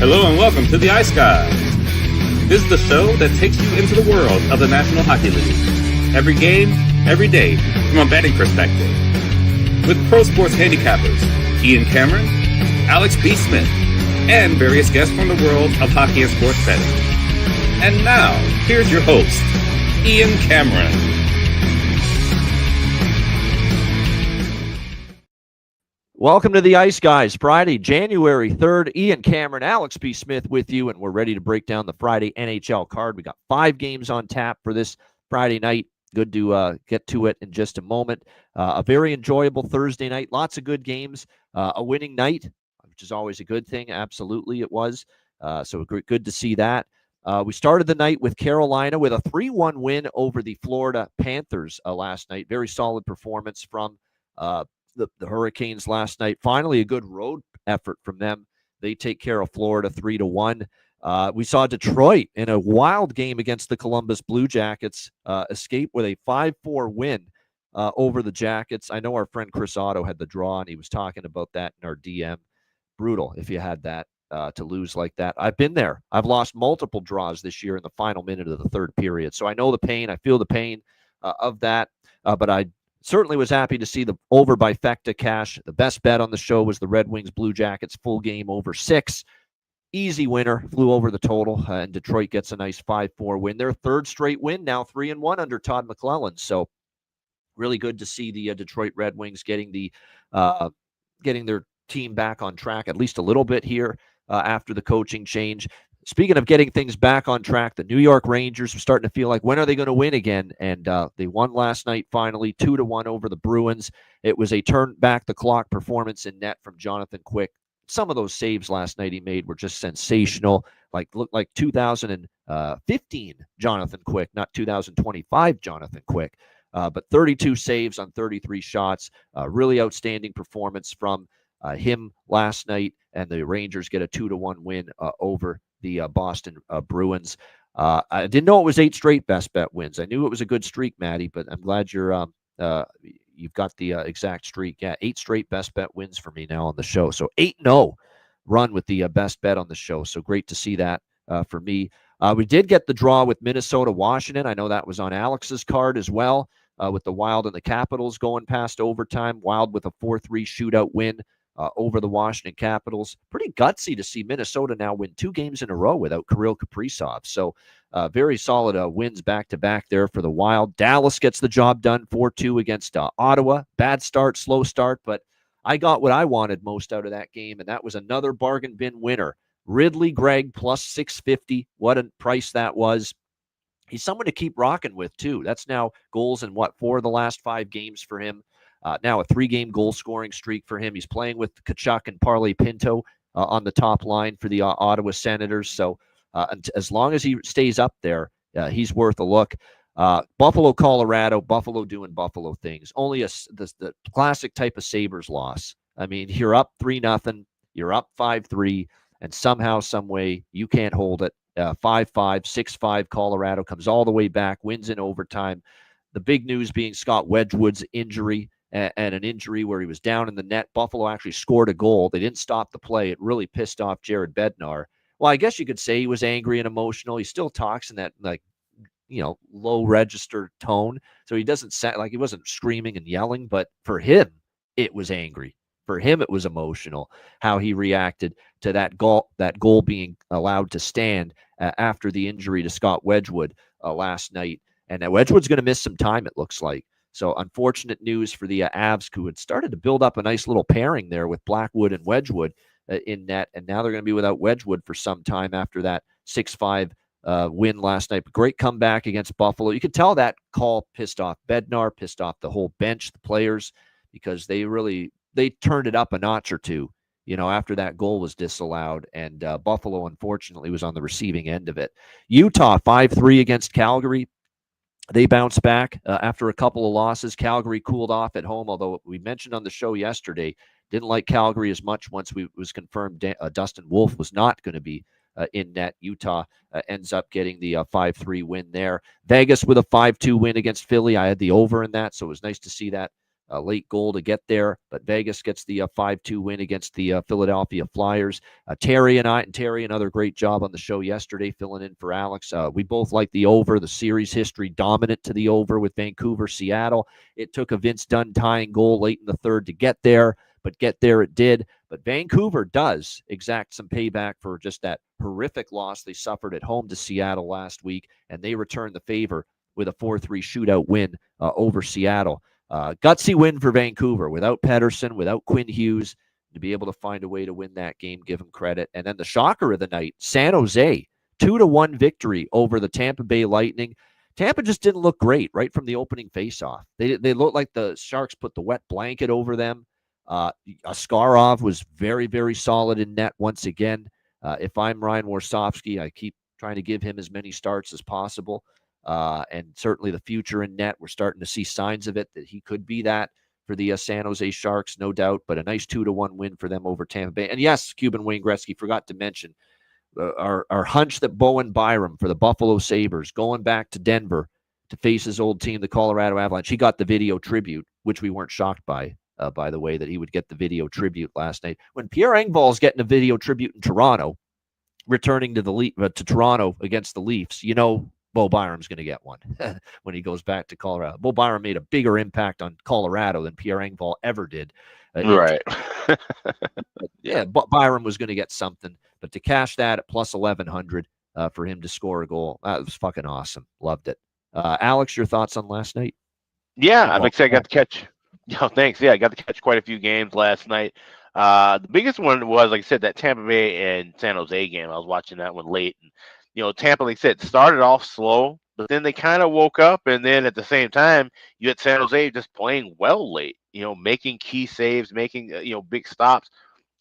Hello and welcome to the Ice Guys. This is the show that takes you into the world of the National Hockey League. Every game, every day, from a betting perspective. With pro sports handicappers, Ian Cameron, Alex B. Smith, and various guests from the world of hockey and sports betting. And now, here's your host, Ian Cameron. Welcome to the Ice Guys, Friday, January 3rd. Ian Cameron, Alex B. Smith with you, and we're ready to break down the Friday NHL card. We got 5 games on tap for this Friday night. Good to get to it in just a moment. A very enjoyable Thursday night. Lots of good games. A winning night, which is always a good thing. Absolutely, it was. So good to see that. We started the night with Carolina with a 3-1 win over the Florida Panthers last night. Very solid performance from the Hurricanes last night. Finally, a good road effort from them. They take care of Florida 3-1. We saw Detroit in a wild game against the Columbus Blue Jackets escape with a 5-4 win over the Jackets. I know our friend Chris Otto had the draw, and he was talking about that in our DM. Brutal if you had that to lose like that. I've been there. I've lost multiple draws this year in the final minute of the third period. So I know the pain. I feel the pain of that. But I certainly was happy to see the over by Fecta cash. The best bet on the show was the Red Wings Blue Jackets full game over 6. Easy winner, flew over the total, and Detroit gets a nice 5-4 win. Their third straight win, now 3-1 under Todd McClellan. So really good to see the Detroit Red Wings getting their team back on track at least a little bit here after the coaching change. Speaking of getting things back on track, the New York Rangers are starting to feel like, when are they going to win again? And they won last night, finally, 2-1 over the Bruins. It was a turn-back-the-clock performance in net from Jonathan Quick. Some of those saves last night he made were just sensational. Looked like 2015 Jonathan Quick, not 2025 Jonathan Quick. But 32 saves on 33 shots. Really outstanding performance from him last night. And the Rangers get a 2-1 win over the Boston Bruins. I didn't know it was 8 straight best bet wins. I knew it was a good streak, Maddie, but I'm glad you've got the exact streak. Yeah, 8 straight best bet wins for me now on the show. So 8-0 run with the best bet on the show. So great to see that for me. We did get the draw with Minnesota-Washington. I know that was on Alex's card as well, with the Wild and the Capitals going past overtime. Wild with a 4-3 shootout win over the Washington Capitals. Pretty gutsy to see Minnesota now win 2 games in a row without Kirill Kaprizov. So very solid wins back-to-back there for the Wild. Dallas gets the job done 4-2 against Ottawa. Bad start, slow start, but I got what I wanted most out of that game, and that was another bargain bin winner. Ridley Gregg plus 650. What a price that was. He's someone to keep rocking with, too. That's now goals in, 4 of the last 5 games for him. Now a 3-game goal-scoring streak for him. He's playing with Tkachuk and Parlay Pinto on the top line for the Ottawa Senators. So as long as he stays up there, he's worth a look. Buffalo, Colorado, Buffalo doing Buffalo things. Only the classic type of Sabres loss. I mean, you're up 3-0, you're up 5-3, and somehow, some way, you can't hold it. 5-5, 6-5, Colorado comes all the way back, wins in overtime. The big news being Scott Wedgwood's injury, and an injury where he was down in the net. Buffalo actually scored a goal. They didn't stop the play. It really pissed off Jared Bednar. Well, I guess you could say he was angry and emotional. He still talks in that, low register tone. So he doesn't sound like he wasn't screaming and yelling, but for him, it was angry. For him, it was emotional how he reacted to that goal being allowed to stand after the injury to Scott Wedgwood last night. And Wedgwood's going to miss some time, it looks like. So unfortunate news for the Avs, who had started to build up a nice little pairing there with Blackwood and Wedgwood in net. And now they're going to be without Wedgwood for some time after that 6-5 win last night. But great comeback against Buffalo. You could tell that call pissed off Bednar, pissed off the whole bench, the players, because they turned it up a notch or two, after that goal was disallowed. And Buffalo, unfortunately, was on the receiving end of it. Utah, 5-3 against Calgary. They bounced back after a couple of losses. Calgary cooled off at home, although we mentioned on the show yesterday, didn't like Calgary as much once it was confirmed Dustin Wolf was not going to be in net. Utah ends up getting the 5-3 win there. Vegas with a 5-2 win against Philly. I had the over in that, so it was nice to see that a late goal to get there, but Vegas gets the 5-2 win against the Philadelphia Flyers. Terry, another great job on the show yesterday, filling in for Alex. We both like the over, the series history dominant to the over with Vancouver, Seattle. It took a Vince Dunn tying goal late in the third to get there, but get there it did. But Vancouver does exact some payback for just that horrific loss they suffered at home to Seattle last week, and they return the favor with a 4-3 shootout win over Seattle. Gutsy win for Vancouver without Pettersson, without Quinn Hughes, to be able to find a way to win that game, give them credit. And then the shocker of the night, San Jose, 2-1 victory over the Tampa Bay Lightning. Tampa just didn't look great right from the opening faceoff. They looked like the Sharks put the wet blanket over them. Askarov was very, very solid in net once again. If I'm Ryan Warsofsky, I keep trying to give him as many starts as possible. And certainly the future in net, we're starting to see signs of it, that he could be that for the San Jose Sharks, no doubt, but a nice 2-1 win for them over Tampa Bay. And yes, Cuban Wayne Gretzky, forgot to mention our hunch that Bowen Byram for the Buffalo Sabres going back to Denver to face his old team, the Colorado Avalanche. He got the video tribute, which we weren't shocked by the way, that he would get the video tribute last night. When Pierre Engvall's getting a video tribute in Toronto, returning to Toronto against the Leafs, Bo Byram's going to get one when he goes back to Colorado. Bo Byram made a bigger impact on Colorado than Pierre Engvall ever did. Right. Yeah, Byram was going to get something. But to cash that at plus 1,100 for him to score a goal, that was fucking awesome. Loved it. Alex, your thoughts on last night? Yeah, I'm excited. I got to catch. Thanks. Yeah, I got to catch quite a few games last night. The biggest one was, like I said, that Tampa Bay and San Jose game. I was watching that one late. And Tampa, like I said, started off slow, but then they kind of woke up. And then at the same time, you had San Jose just playing well late, making key saves, making, big stops.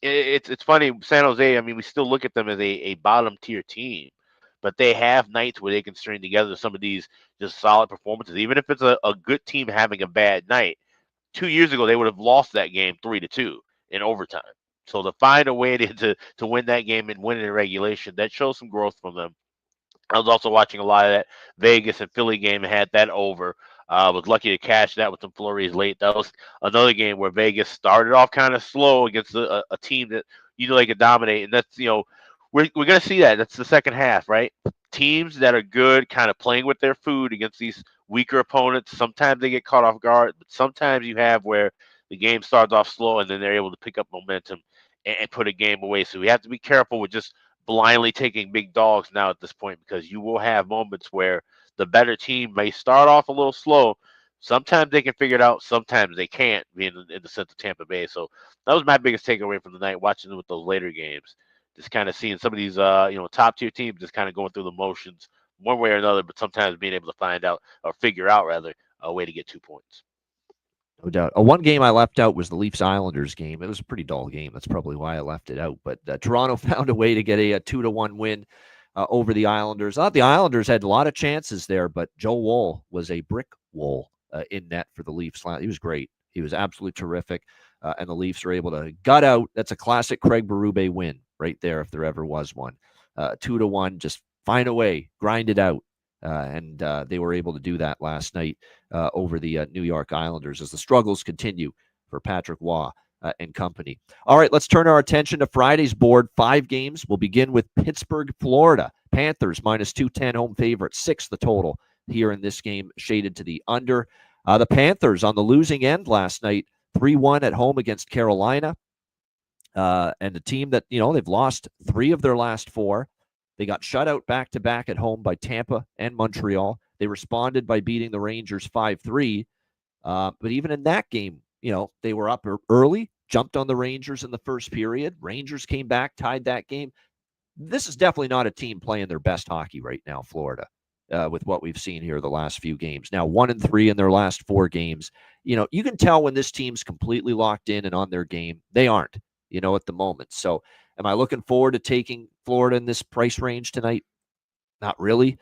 It's funny, San Jose, I mean, we still look at them as a bottom tier team, but they have nights where they can string together some of these just solid performances. Even if it's a good team having a bad night, 2 years ago, they would have lost that game 3-2 in overtime. So to find a way to win that game and win it in regulation, that shows some growth from them. I was also watching a lot of that Vegas and Philly game and had that over. Was lucky to cash that with some flurries late. That was another game where Vegas started off kind of slow against a team that they could dominate. And that's, we're going to see that. That's the second half, right? Teams that are good kind of playing with their food against these weaker opponents. Sometimes they get caught off guard, but sometimes you have where the game starts off slow and then they're able to pick up momentum and put a game away. So we have to be careful with just blindly taking big dogs now at this point, because you will have moments where the better team may start off a little slow. Sometimes they can figure it out. Sometimes they can't, being in the sense of Tampa Bay. So that was my biggest takeaway from the night, watching them with those later games. Just kind of seeing some of these, top tier teams just kind of going through the motions one way or another, but sometimes being able to find out, or figure out rather, a way to get 2 points. No doubt. One game I left out was the Leafs-Islanders game. It was a pretty dull game. That's probably why I left it out. But Toronto found a way to get a 2-1 win over the Islanders. I thought the Islanders had a lot of chances there, but Joe Woll was a brick wall in net for the Leafs. He was great. He was absolutely terrific. And the Leafs were able to gut out. That's a classic Craig Berube win right there, if there ever was one. 2-1, just find a way, grind it out. And they were able to do that last night over the New York Islanders as the struggles continue for Patrick Waugh and company. All right, let's turn our attention to Friday's board. 5 games. We'll begin with Pittsburgh, Florida. Panthers minus 210 home favorite, 6 the total here in this game, shaded to the under. The Panthers on the losing end last night, 3-1 at home against Carolina. And a team that, they've lost 3 of their last 4. They got shut out back-to-back at home by Tampa and Montreal. They responded by beating the Rangers 5-3. But even in that game, they were up early, jumped on the Rangers in the first period. Rangers came back, tied that game. This is definitely not a team playing their best hockey right now, Florida, with what we've seen here the last few games. Now, 1-3 in their last 4 games. You can tell when this team's completely locked in and on their game. They aren't, at the moment. So am I looking forward to taking Florida in this price range tonight? Not really.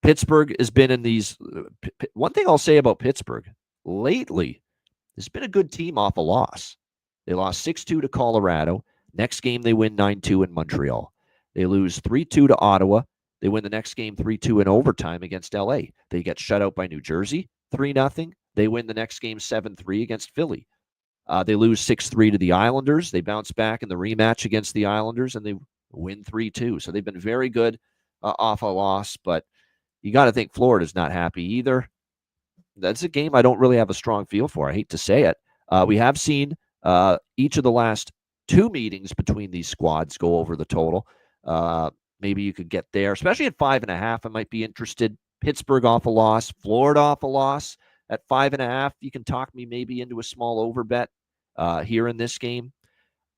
Pittsburgh has been in these. One thing I'll say about Pittsburgh lately, there's been a good team off a loss. They lost 6-2 to Colorado. Next game, they win 9-2 in Montreal. They lose 3-2 to Ottawa. They win the next game 3-2 in overtime against LA. They get shut out by New Jersey 3-0. They win the next game 7-3 against Philly. They lose 6-3 to the Islanders. They bounce back in the rematch against the Islanders, and they win 3-2. So they've been very good off a loss, but you got to think Florida's not happy either. That's a game I don't really have a strong feel for. I hate to say it. We have seen each of the last 2 meetings between these squads go over the total. Maybe you could get there, especially at 5.5. I might be interested. Pittsburgh off a loss, Florida off a loss. At 5.5, you can talk me maybe into a small over bet here in this game.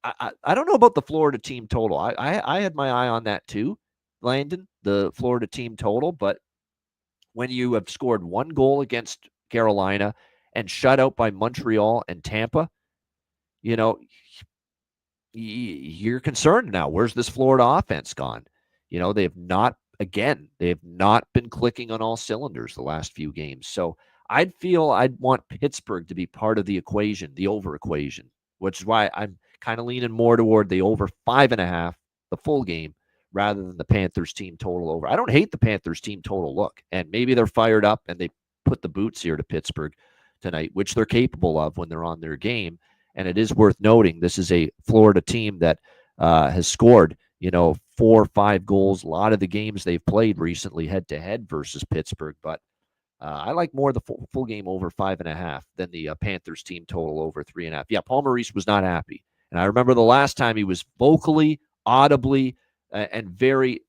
I don't know about the Florida team total. I had my eye on that too, Landon, the Florida team total. But when you have scored 1 goal against Carolina and shut out by Montreal and Tampa, you know, you're concerned now. Where's this Florida offense gone? You know, they have not been clicking on all cylinders the last few games. So I'd want Pittsburgh to be part of the equation, the over equation, which is why I'm kind of leaning more toward the over 5.5, the full game, rather than the Panthers team total over. I don't hate the Panthers team total look, and maybe they're fired up and they put the boots here to Pittsburgh tonight, which they're capable of when they're on their game. And it is worth noting, this is a Florida team that has scored, 4 or 5 goals. A lot of the games they've played recently head-to-head versus Pittsburgh. But I like more the full game over 5.5 than the Panthers team total over 3.5. Yeah, Paul Maurice was not happy. And I remember the last time he was vocally, audibly, and very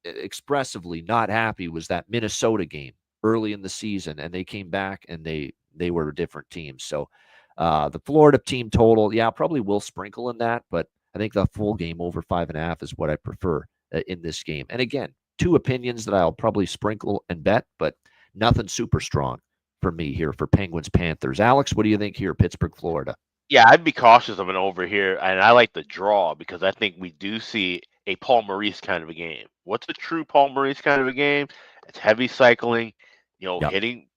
expressively not happy was that Minnesota game early in the season. And they came back and they were a different team. So the Florida team total, yeah, probably will sprinkle in that, but I think the full game over 5.5 is what I prefer in this game. And again, 2 opinions that I'll probably sprinkle and bet, but nothing super strong for me here for Penguins Panthers. Alex, what do you think here, Pittsburgh, Florida? Yeah, I'd be cautious of an over here, and I like the draw because I think we do see a Paul Maurice kind of a game. What's a true Paul Maurice kind of a game? It's heavy cycling, Yep. hitting,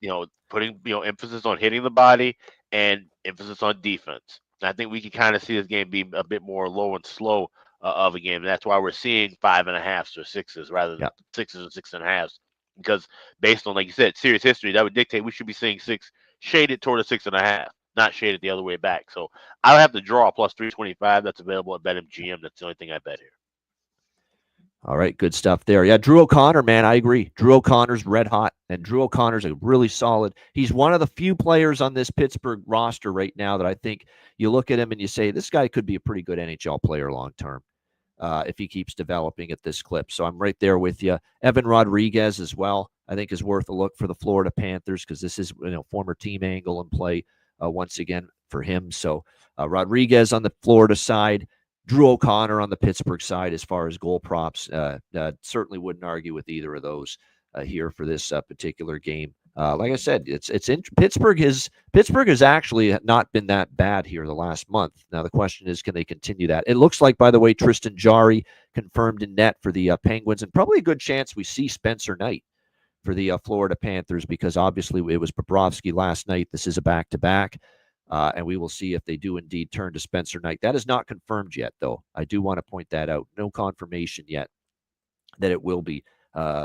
putting, emphasis on hitting the body and emphasis on defense. And I think we can kind of see this game be a bit more low and slow of a game. And that's why we're seeing 5.5s or 6s rather than 6s or 6.5s. Because based on, like you said, serious history, that would dictate we should be seeing 6 shaded toward a 6.5, not shaded the other way back. So I'll have to draw plus 325. That's available at BetMGM. That's the only thing I bet here. All right, good stuff there. Yeah, Drew O'Connor, man, I agree. Drew O'Connor's red hot, and Drew O'Connor's a really solid. He's one of the few players on this Pittsburgh roster right now that I think you look at him and you say, this guy could be a pretty good NHL player long term if he keeps developing at this clip. So I'm right there with you. Evan Rodriguez as well, I think is worth a look for the Florida Panthers because this is former team angle and play once again for him. So Rodriguez on the Florida side. Drew O'Connor on the Pittsburgh side as far as goal props. Certainly wouldn't argue with either of those here for this particular game. Like I said, it's in Pittsburgh has actually not been that bad here the last month. Now the question is, can they continue that? It looks like, by the way, Tristan Jarry confirmed in net for the Penguins, and probably a good chance we see Spencer Knight for the Florida Panthers because obviously it was Bobrovsky last night. This is a back-to-back. And we will see if they do indeed turn to Spencer Knight. That is not confirmed yet, though. I do want to point that out. No confirmation yet that it will be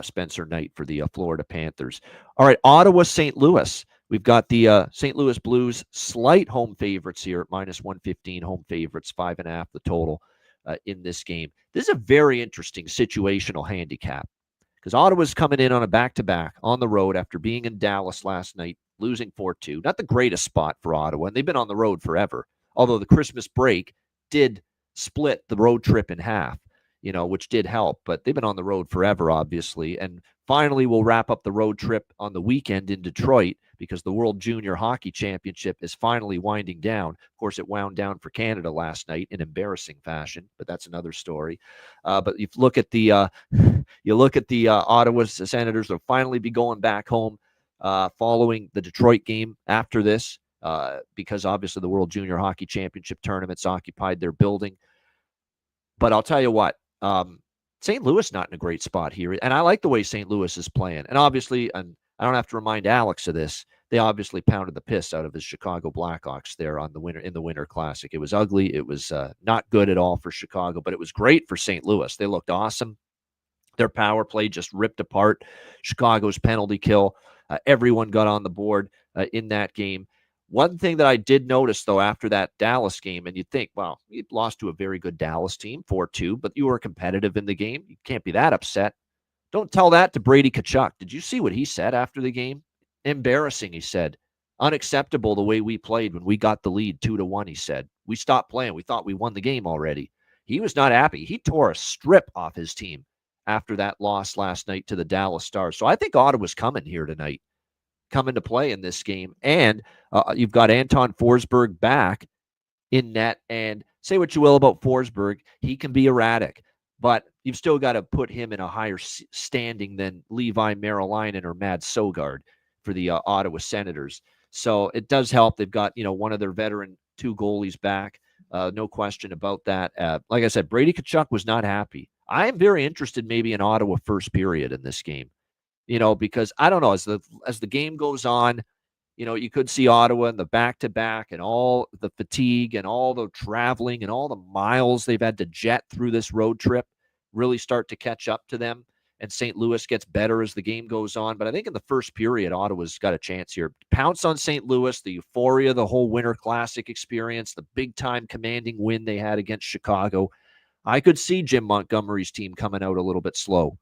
Spencer Knight for the Florida Panthers. All right, Ottawa, St. Louis. We've got the St. Louis Blues slight home favorites here at -115, home favorites, 5.5 the total in this game. This is a very interesting situational handicap because Ottawa's coming in on a back-to-back on the road after being in Dallas last night, losing 4-2. Not the greatest spot for Ottawa, and they've been on the road forever, although the Christmas break did split the road trip in half, which did help, but they've been on the road forever, obviously, and finally we'll wrap up the road trip on the weekend in Detroit because the World Junior Hockey Championship is finally winding down. Of course, it wound down for Canada last night in embarrassing fashion, but that's another story. But you look at the Ottawa Senators, they'll finally be going back home following the Detroit game after this, because obviously the World Junior Hockey Championship tournaments occupied their building. But I'll tell you what, St. Louis not in a great spot here, and I like the way St. Louis is playing. And obviously, and I don't have to remind Alex of this, they obviously pounded the piss out of his Chicago Blackhawks there in the Winter Classic. It was ugly. It was not good at all for Chicago, but it was great for St. Louis. They looked awesome. Their power play just ripped apart Chicago's penalty kill. Everyone got on the board in that game. One thing that I did notice, though, after that Dallas game, and you'd think, well, you lost to a very good Dallas team, 4-2, but you were competitive in the game. You can't be that upset. Don't tell that to Brady Tkachuk. Did you see what he said after the game? Embarrassing, he said. Unacceptable the way we played when we got the lead 2-1, he said. We stopped playing. We thought we won the game already. He was not happy. He tore a strip off his team after that loss last night to the Dallas Stars. So I think Ottawa's coming here tonight, coming to play in this game. And you've got Anton Forsberg back in net. And say what you will about Forsberg, he can be erratic. But you've still got to put him in a higher standing than Levi Marilainen or Mads Sogard for the Ottawa Senators. So it does help. They've got, one of their veteran 2 goalies back. No question about that. Like I said, Brady Tkachuk was not happy. I am very interested maybe in Ottawa first period in this game, because I don't know, as the game goes on, you could see Ottawa in the back-to-back and all the fatigue and all the traveling and all the miles they've had to jet through this road trip really start to catch up to them. And St. Louis gets better as the game goes on. But I think in the first period, Ottawa's got a chance here. Pounce on St. Louis, the euphoria, the whole Winter Classic experience, the big-time commanding win they had against Chicago. I could see Jim Montgomery's team coming out a little bit slow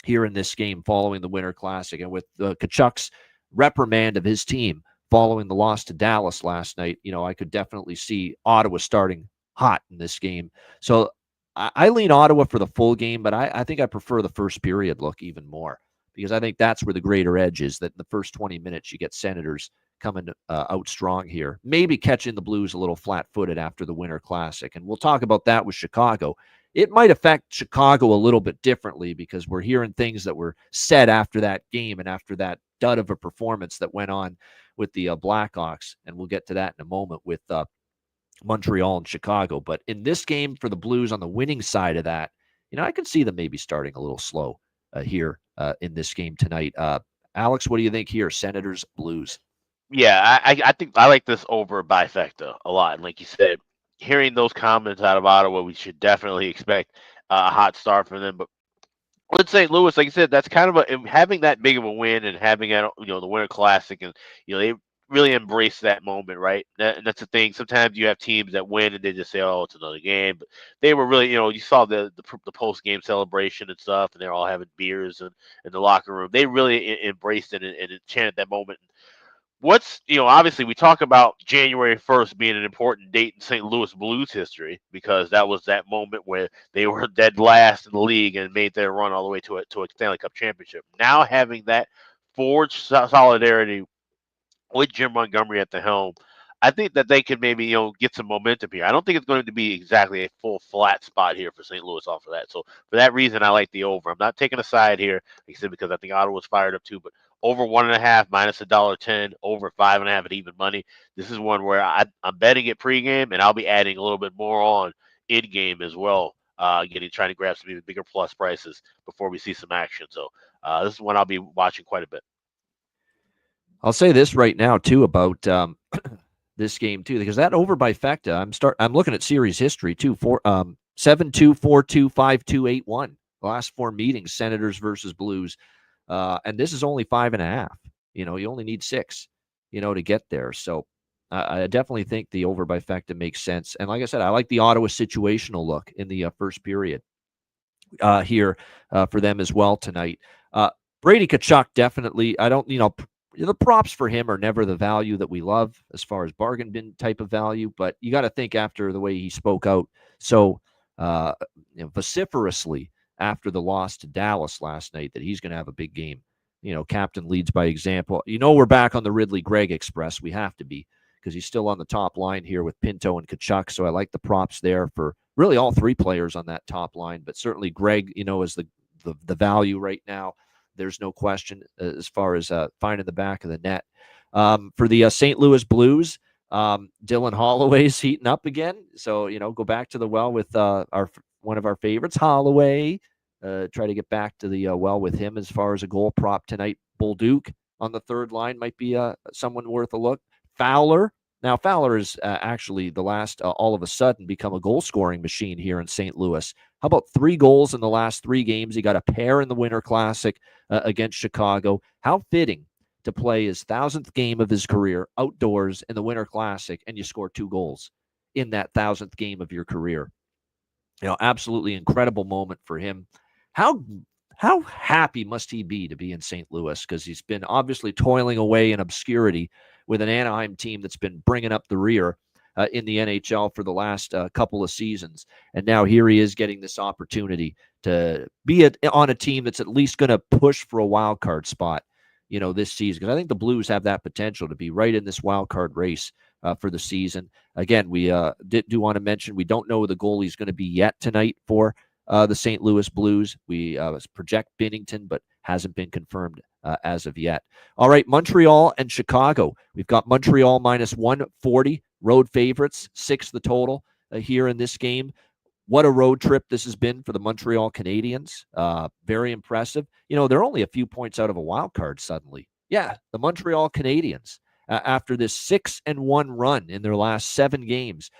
here in this game following the Winter Classic. And with Tkachuk's reprimand of his team following the loss to Dallas last night, I could definitely see Ottawa starting hot in this game. So I lean Ottawa for the full game, but I think I prefer the first period look even more, because I think that's where the greater edge is, that in the first 20 minutes you get Senators coming out strong here, maybe catching the Blues a little flat-footed after the Winter Classic. And we'll talk about that with Chicago. It might affect Chicago a little bit differently, because we're hearing things that were said after that game and after that dud of a performance that went on with the Blackhawks. And we'll get to that in a moment with Montreal and Chicago. But in this game for the Blues, on the winning side of that, I could see them maybe starting a little slow here in this game tonight. Alex, what do you think here? Senators, Blues. Yeah, I think I like this over bifecta a lot. And like you said, hearing those comments out of Ottawa, we should definitely expect a hot start from them. But with St. Louis, like I said, that's kind of having that big of a win and having the Winter Classic, and they really embrace that moment, right? And that's the thing. Sometimes you have teams that win and they just say, "Oh, it's another game." But they were really, you saw the post game celebration and stuff, and they're all having beers in the locker room. They really embraced it and enchanted that moment. What's, obviously we talk about January 1st being an important date in St. Louis Blues history, because that was that moment where they were dead last in the league and made their run all the way to a Stanley Cup championship. Now having that forged solidarity with Jim Montgomery at the helm, I think that they could maybe, get some momentum here. I don't think it's going to be exactly a full flat spot here for St. Louis off of that. So for that reason, I like the over. I'm not taking a side here, like I said, because I think Ottawa's fired up too, but over 1.5 minus $1.10, over 5.5 at even money. This is one where I'm betting it pregame, and I'll be adding a little bit more on in game as well. Trying to grab some even bigger plus prices before we see some action. So this is one I'll be watching quite a bit. I'll say this right now too about this game too, because that over bifecta, I'm looking at series history too. 7-2, 4-2, 5-2, 8-1. The last 4 meetings, Senators versus Blues. And this is only 5.5. You only need 6, to get there. So I definitely think the over bifecta makes sense. And like I said, I like the Ottawa situational look in the first period here for them as well tonight. Brady Tkachuk, definitely. I don't, the props for him are never the value that we love as far as bargain bin type of value, but you got to think after the way he spoke out so vociferously after the loss to Dallas last night that he's going to have a big game. Captain leads by example. We're back on the Ridley Gregg Express. We have to be, because he's still on the top line here with Pinto and Tkachuk. So I like the props there for really all 3 players on that top line, but certainly Gregg, is the value right now. There's no question as far as finding the back of the net. For the St. Louis Blues, Dylan Holloway's heating up again. So, go back to the well with one of our favorites, Holloway. Try to get back to the well with him as far as a goal prop tonight. Bolduc on the third line might be someone worth a look. Fowler. Now, Fowler is actually the last, all of a sudden, become a goal-scoring machine here in St. Louis. How about 3 goals in the last 3 games? He got a pair in the Winter Classic against Chicago. How fitting to play his 1,000th game of his career outdoors in the Winter Classic, and you score 2 goals in that 1,000th game of your career. Absolutely incredible moment for him. How happy must he be to be in St. Louis? Because he's been obviously toiling away in obscurity with an Anaheim team that's been bringing up the rear in the NHL for the last couple of seasons. And now here he is getting this opportunity to be on a team that's at least going to push for a wild card spot, this season. Because I think the Blues have that potential to be right in this wild card race for the season. Again, we do want to mention we don't know who the goalie's going to be yet tonight for the St. Louis Blues. We project Binnington, but hasn't been confirmed as of yet. All right, Montreal and Chicago. We've got Montreal minus 140, road favorites, 6 the total here in this game. What a road trip this has been for the Montreal Canadiens. Very impressive. They're only a few points out of a wild card suddenly. Yeah, the Montreal Canadiens, after this 6-1 run in their last 7 games,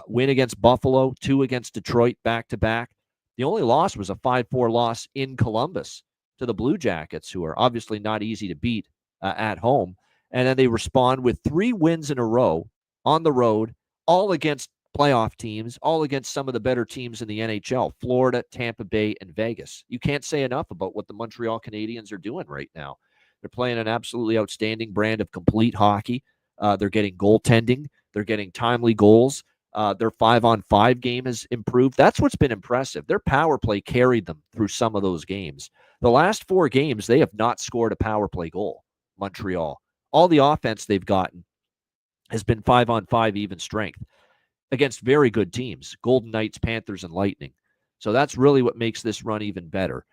win against Buffalo, 2 against Detroit back-to-back. The only loss was a 5-4 loss in Columbus to the Blue Jackets, who are obviously not easy to beat at home. And then they respond with 3 wins in a row on the road, all against playoff teams, all against some of the better teams in the NHL, Florida, Tampa Bay, and Vegas. You can't say enough about what the Montreal Canadiens are doing right now. They're playing an absolutely outstanding brand of complete hockey. They're getting goaltending. They're getting timely goals. Their 5-on-5 game has improved. That's what's been impressive. Their power play carried them through some of those games. The last 4 games, they have not scored a power play goal, Montreal. All the offense they've gotten has been 5-on-5 even strength against very good teams, Golden Knights, Panthers, and Lightning. So that's really what makes this run even better.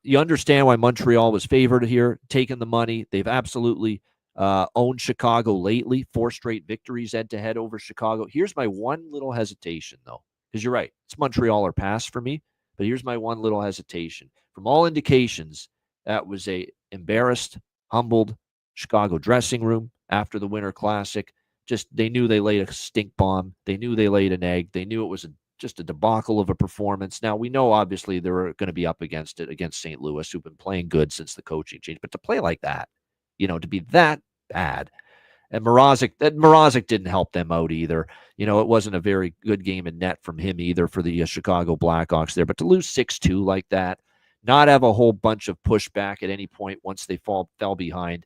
You understand why Montreal was favored here, taking the money. They've absolutely owned Chicago lately, 4 straight victories head-to-head over Chicago. Here's my one little hesitation, though, because you're right. It's Montreal or pass for me, but here's my one little hesitation. From all indications, that was a embarrassed, humbled Chicago dressing room after the Winter Classic. Just they knew they laid a stink bomb. They knew they laid an egg. They knew it was just a debacle of a performance. Now, we know, obviously, they're going to be up against it against St. Louis, who've been playing good since the coaching change. But to play like that, to be that bad. And Mrazek didn't help them out either. It wasn't a very good game in net from him either for the Chicago Blackhawks there. But to lose 6-2 like that, not have a whole bunch of pushback at any point once they fell behind.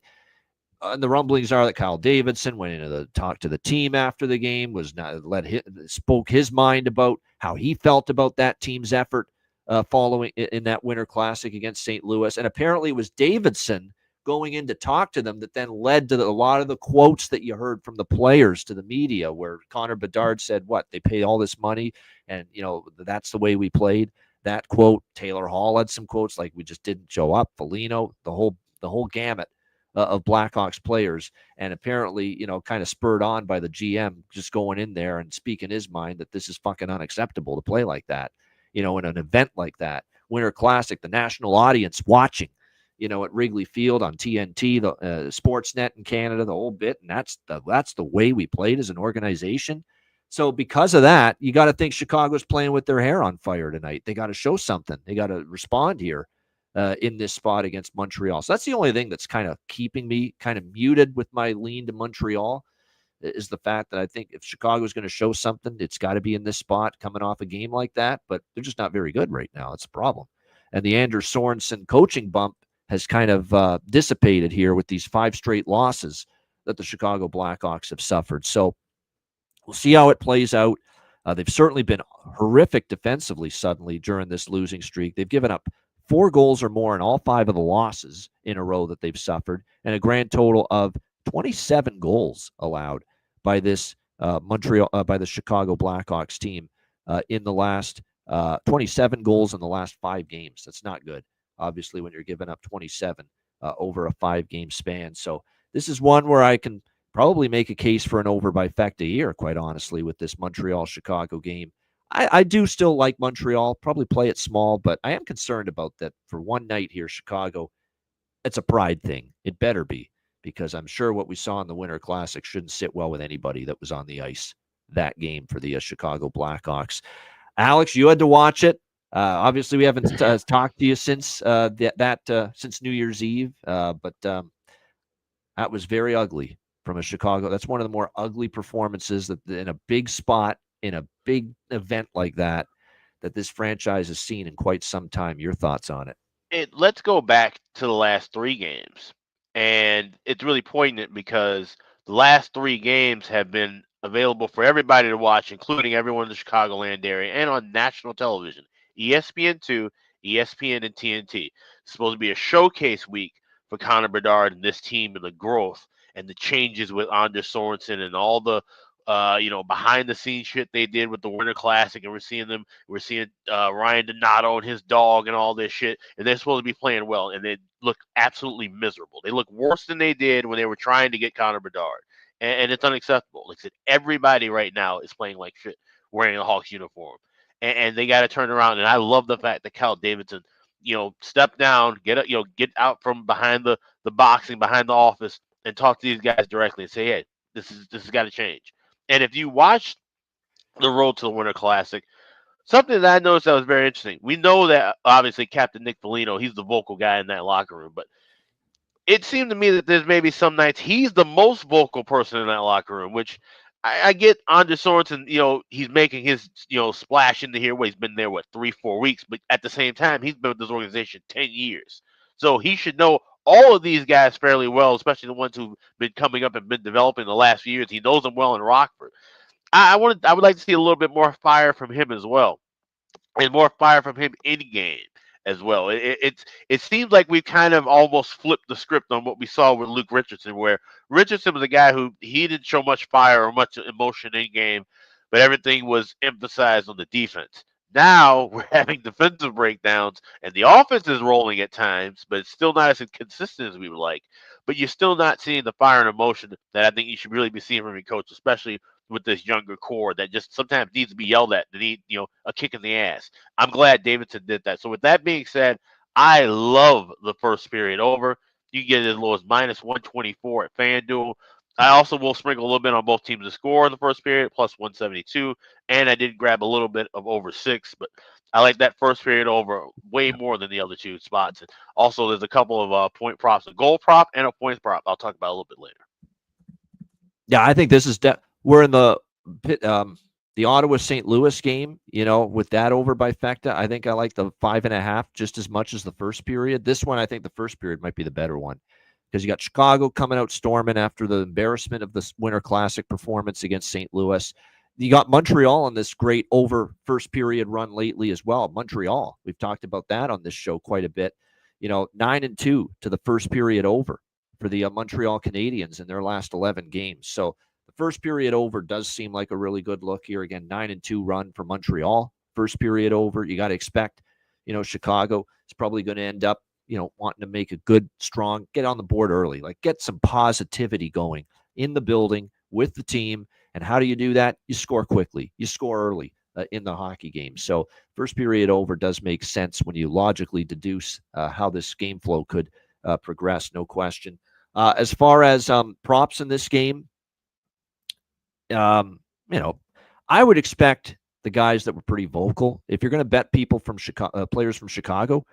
And the rumblings are that Kyle Davidson went into the talk to the team after the game, spoke his mind about how he felt about that team's effort following in that Winter Classic against St. Louis. And apparently it was Davidson going in to talk to them that then led to a lot of the quotes that you heard from the players to the media, where Connor Bedard said, they pay all this money and, that's the way we played. That quote, Taylor Hall had some quotes like we just didn't show up, Foligno, the whole gamut of Blackhawks players. And apparently, kind of spurred on by the GM just going in there and speaking his mind that this is fucking unacceptable to play like that, in an event like that. Winter Classic, the national audience watching, at Wrigley Field on TNT, the Sportsnet in Canada, the whole bit. And that's the way we played as an organization. So because of that, you got to think Chicago's playing with their hair on fire tonight. They got to show something. They got to respond here in this spot against Montreal. So that's the only thing that's kind of keeping me kind of muted with my lean to Montreal, is the fact that I think if Chicago's going to show something, it's got to be in this spot coming off a game like that. But they're just not very good right now. That's a problem. And the Anders Sorensen coaching bump has kind of dissipated here with these 5 straight losses that the Chicago Blackhawks have suffered. So we'll see how it plays out. They've certainly been horrific defensively suddenly during this losing streak. They've given up 4 goals or more in all 5 of the losses in a row that they've suffered, and a grand total of 27 goals allowed by this by the Chicago Blackhawks team in the last 27 goals in the last 5 games. That's not good, obviously, when you're giving up 27 over a 5-game span. So this is one where I can probably make a case for an over by factor here, quite honestly, with this Montreal-Chicago game. I do still like Montreal, probably play it small, but I am concerned about that for one night here, Chicago. It's a pride thing. It better be, because I'm sure what we saw in the Winter Classic shouldn't sit well with anybody that was on the ice that game for the Chicago Blackhawks. Alex, you had to watch it. Obviously, we haven't talked to you since since New Year's Eve, but That was very ugly from a Chicago. That's one of the more ugly performances that in a big spot, in a big event like that this franchise has seen in quite some time. Your thoughts on it? Let's go back to the last 3 games. And it's really poignant because the last 3 games have been available for everybody to watch, including everyone in the Chicagoland area and on national television. ESPN2, ESPN, and TNT. It's supposed to be a showcase week for Connor Bedard and this team and the growth and the changes with Anders Sorensen and all the behind the scenes shit they did with the Winter Classic, and we're seeing Ryan Donato and his dog and all this shit, and they're supposed to be playing well, and they look absolutely miserable. They look worse than they did when they were trying to get Connor Bedard, and it's unacceptable. Like I said, everybody right now is playing like shit, wearing a Hawks uniform, and they got to turn around. And I love the fact that Cal Davidson, step down, get out from behind the boxing, behind the office, and talk to these guys directly and say, hey, this has got to change. And if you watch the road to the Winter Classic, something that I noticed that was very interesting. We know that obviously Captain Nick Foligno, he's the vocal guy in that locker room, but it seemed to me that there's maybe some nights he's the most vocal person in that locker room, which I get Anders Sorensen, he's making his, splash into here where he's been there, 3-4 weeks, but at the same time, he's been with this organization 10 years. So he should know all of these guys fairly well, especially the ones who've been coming up and been developing the last few years. He knows them well in Rockford. I would like to see a little bit more fire from him as well, and more fire from him in game as well. It seems like we've kind of almost flipped the script on what we saw with Luke Richardson, where Richardson was a guy who he didn't show much fire or much emotion in game, but everything was emphasized on the defense. Now we're having defensive breakdowns, and the offense is rolling at times, but it's still not as consistent as we would like. But you're still not seeing the fire and emotion that I think you should really be seeing from your coach, especially with this younger core that just sometimes needs to be yelled at. They need, a kick in the ass. I'm glad Davidson did that. So with that being said, I love the first period over. You can get it as low as -124 at FanDuel. I also will sprinkle a little bit on both teams to score in the first period, +172. And I did grab a little bit of over 6, but I like that first period over way more than the other 2 spots. And also, there's a couple of point props, a goal prop and a points prop I'll talk about a little bit later. Yeah, I think this is we're in the Ottawa St. Louis game, with that over by Fecta. I think I like the 5.5 just as much as the first period. This one, I think the first period might be the better one because you got Chicago coming out storming after the embarrassment of this Winter Classic performance against St. Louis. You got Montreal on this great over first period run lately as well. Montreal, we've talked about that on this show quite a bit. 9-2 to the first period over for the Montreal Canadiens in their last 11 games. So the first period over does seem like a really good look here. Again, 9-2 run for Montreal. First period over. You got to expect, Chicago is probably going to end up, wanting to make a good, strong, get on the board early, like get some positivity going in the building with the team. And how do you do that? You score quickly. You score early in the hockey game. So first period over does make sense when you logically deduce how this game flow could progress, no question. As far as props in this game, I would expect the guys that were pretty vocal. If you're going to bet people from Chicago, players from Chicago,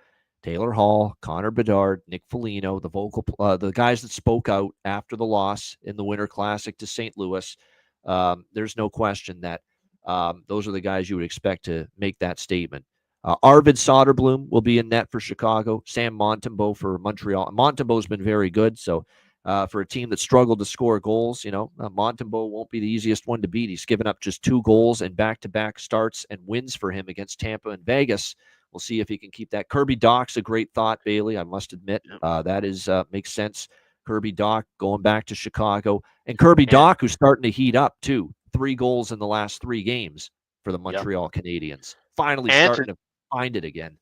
Taylor Hall, Connor Bedard, Nick Foligno, the guys that spoke out after the loss in the Winter Classic to St. Louis, there's no question that those are the guys you would expect to make that statement. Arvid Soderblom will be in net for Chicago. Sam Montembeault for Montreal. Montembeault's been very good, so for a team that struggled to score goals, Montembeault won't be the easiest one to beat. He's given up just 2 goals in back-to-back starts and wins for him against Tampa and Vegas. We'll see if he can keep that. Kirby Dach's a great thought, Bailey, I must admit. That is makes sense. Kirby Dach going back to Chicago. And Kirby Dach, who's starting to heat up, too. 3 goals in the last 3 games for the Montreal Canadiens. Finally starting to find it again.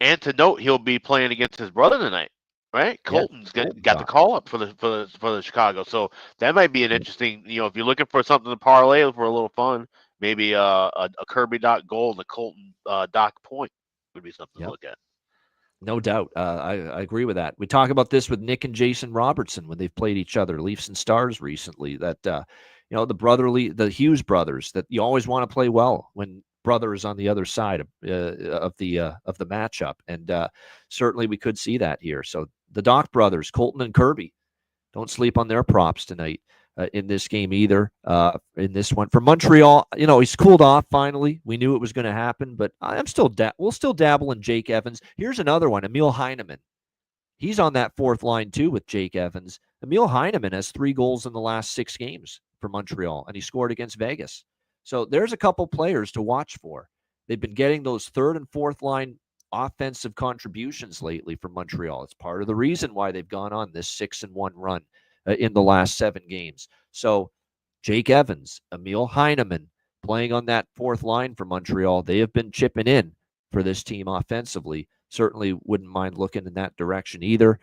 And to note, he'll be playing against his brother tonight, right? Colton's got the call up for the Chicago, so that might be an interesting. If you're looking for something to parlay for a little fun, maybe a Kirby Dach goal and a Colton Dach point would be something to look at. No doubt. I agree with that. We talk about this with Nick and Jason Robertson when they've played each other, Leafs and Stars recently. That the Hughes brothers, that you always want to play well when brother is on the other side of the matchup, and certainly we could see that here. So the Dach brothers, Colton and Kirby, Don't sleep on their props tonight in this game either. In this one for Montreal, he's cooled off finally. We knew it was going to happen, but we'll still dabble in Jake Evans. Here's another one, Emil Heineman. He's on that fourth line too with Jake Evans. Emil Heineman has 3 goals in the last 6 games for Montreal, and he scored against Vegas. So there's a couple players to watch for. They've been getting those third and fourth line offensive contributions lately from Montreal. It's part of the reason why they've gone on this 6-1 run in the last 7 games. So Jake Evans, Emil Heineman playing on that fourth line for Montreal. They have been chipping in for this team offensively. Certainly wouldn't mind looking in that direction either.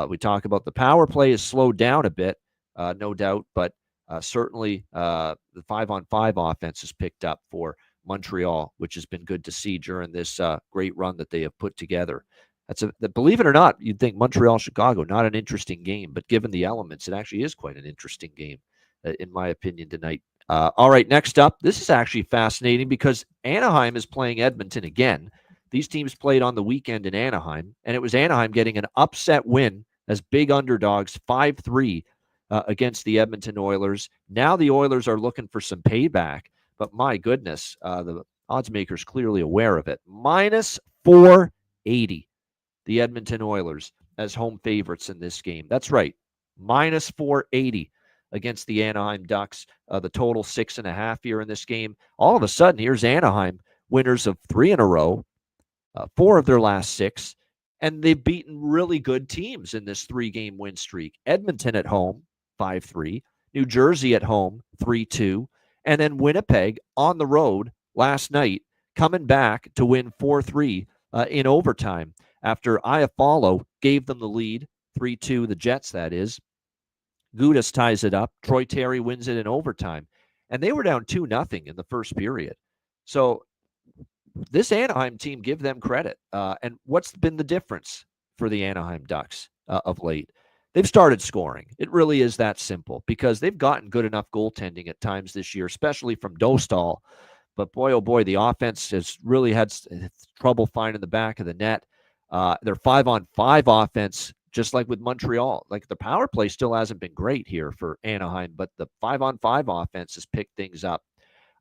We talk about the power play has slowed down a bit, no doubt, but certainly the 5-on-5 offense has picked up for Montreal, which has been good to see during this great run that they have put together. Believe it or not, you'd think Montreal-Chicago, not an interesting game, but given the elements, it actually is quite an interesting game, in my opinion, tonight. All right, next up, this is actually fascinating because Anaheim is playing Edmonton again. These teams played on the weekend in Anaheim, and it was Anaheim getting an upset win as big underdogs, 5-3 against the Edmonton Oilers. Now the Oilers are looking for some payback, but my goodness, the odds makers clearly aware of it. Minus 480, the Edmonton Oilers as home favorites in this game. That's right, minus 480 against the Anaheim Ducks. The total 6.5 here in this game. All of a sudden, here's Anaheim, winners of 3 in a row. 4 of their last 6, and they've beaten really good teams in this 3-game win streak. Edmonton at home, 5-3. New Jersey at home, 3-2. And then Winnipeg on the road last night, coming back to win 4-3 in overtime after Iafallo gave them the lead, 3-2, the Jets, that is. Gudas ties it up. Troy Terry wins it in overtime. And they were down 2-0 in the first period. So this Anaheim team, give them credit. And what's been the difference for the Anaheim Ducks of late? They've started scoring. It really is that simple because they've gotten good enough goaltending at times this year, especially from Dostal. But boy, oh boy, the offense has really had trouble finding the back of the net. Their 5-on-5 offense, just like with Montreal, like the power play still hasn't been great here for Anaheim, but the 5-on-5 offense has picked things up.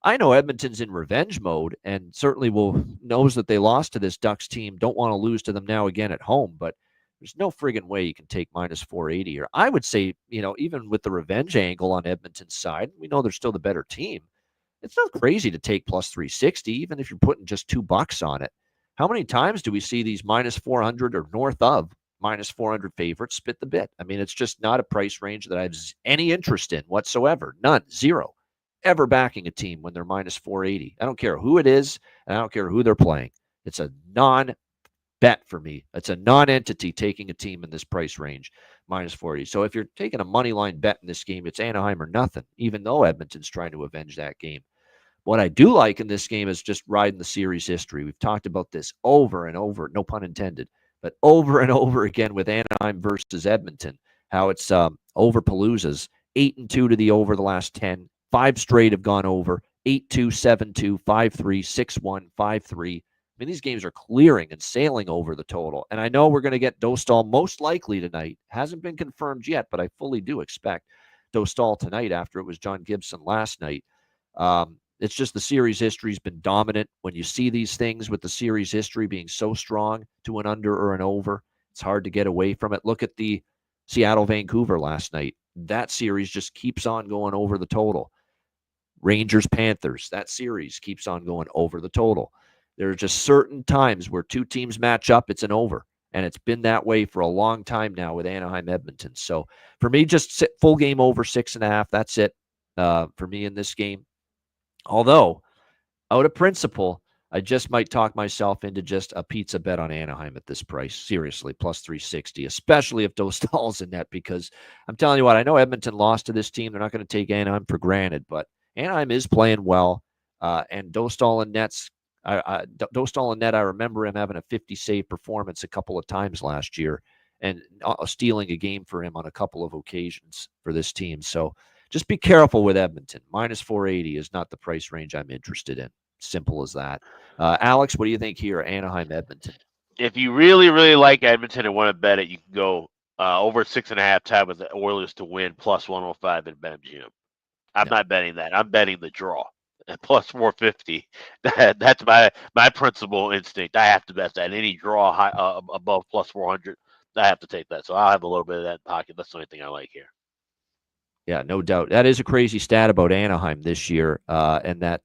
I know Edmonton's in revenge mode and certainly knows that they lost to this Ducks team. Don't want to lose to them now again at home, but there's no friggin' way you can take minus 480 here. I would say, even with the revenge angle on Edmonton's side, we know they're still the better team. It's not crazy to take plus 360, even if you're putting just $2 on it. How many times do we see these minus 400 or north of minus 400 favorites spit the bit? I mean, it's just not a price range that I have any interest in whatsoever. None. Zero. Ever backing a team when they're minus 480. I don't care who it is, and I don't care who they're playing. It's a non-bet for me. It's a non-entity taking a team in this price range, minus 40. So if you're taking a money line bet in this game, it's Anaheim or nothing, even though Edmonton's trying to avenge that game. What I do like in this game is just riding the series history. We've talked about this over and over, no pun intended, but over and over again with Anaheim versus Edmonton, how it's over Paloozas, 8-2 to the over the last 10. 5 straight have gone over, 8-2, 7-2, 5-3, 6-1, 5-3. I mean, these games are clearing and sailing over the total. And I know we're going to get Dostal most likely tonight. Hasn't been confirmed yet, but I fully do expect Dostal tonight after it was John Gibson last night. It's just the series history has been dominant. When you see these things with the series history being so strong to an under or an over, it's hard to get away from it. Look at the Seattle-Vancouver last night. That series just keeps on going over the total. Rangers-Panthers, that series keeps on going over the total. There are just certain times where 2 teams match up, it's an over. And it's been that way for a long time now with Anaheim-Edmonton. So for me, just full game over 6.5. That's it for me in this game. Although, out of principle, I just might talk myself into just a pizza bet on Anaheim at this price. Seriously, plus 360, especially if Dostal's in net, because I'm telling you what, I know Edmonton lost to this team. They're not going to take Anaheim for granted, but Anaheim is playing well. And Dostal in nets, Dostal in net, I remember him having a 50-save performance a couple of times last year and stealing a game for him on a couple of occasions for this team. So just be careful with Edmonton. Minus 480 is not the price range I'm interested in. Simple as that. Alex, what do you think here? Anaheim, Edmonton. If you really, really like Edmonton and want to bet it, you can go Over 6.5 tied with the Oilers to win plus 105 in BetMGM. I'm not betting that. I'm betting the draw at plus 450. That's my principal instinct. I have to bet that any draw high, above plus 400. I have to take that. So I'll have a little bit of that in pocket. That's the only thing I like here. Yeah, no doubt. That is a crazy stat about Anaheim this year, and that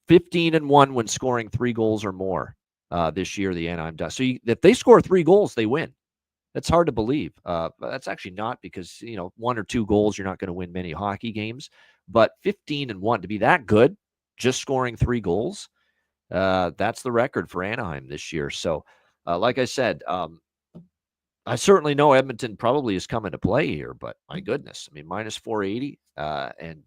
15-1 when scoring 3 goals or more this year. The Anaheim does. So if they score 3 goals, they win. That's hard to believe. That's actually not because 1 or 2 goals, you're not going to win many hockey games. But 15-1 to be that good, just scoring 3 goals, that's the record for Anaheim this year. So, like I said, I certainly know Edmonton probably is coming to play here, but my goodness, I mean, minus 480, and